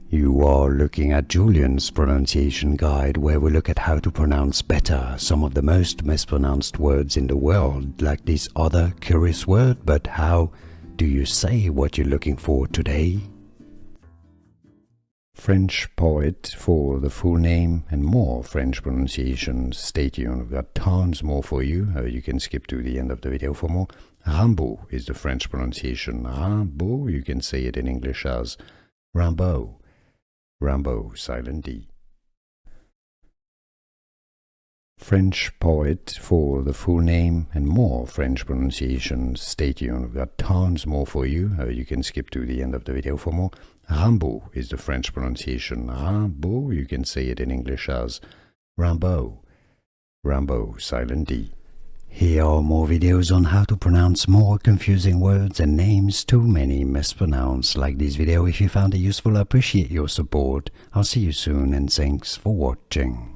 You are looking at Julian's pronunciation guide, where we look at how to pronounce better some of the most mispronounced words in the world, like this other curious word. But how do you say what you're looking for today? French poet for the full name and more French pronunciations. Stay tuned, we've got tons more for you. You can skip to the end of the video for more. Rimbaud is the French pronunciation. Rimbaud, you can say it in English as Rimbaud. Rimbaud, silent D. French poet for the full name and more French pronunciations. Stay tuned, we've got tons more for you. You can skip to the end of the video for more. Rimbaud is the French pronunciation. Rimbaud, you can say it in English as Rimbaud. Rimbaud, silent D. Here are more videos on how to pronounce more confusing words and names too many mispronounced. Like this video if you found it useful. I appreciate your support. I'll see you soon and thanks for watching.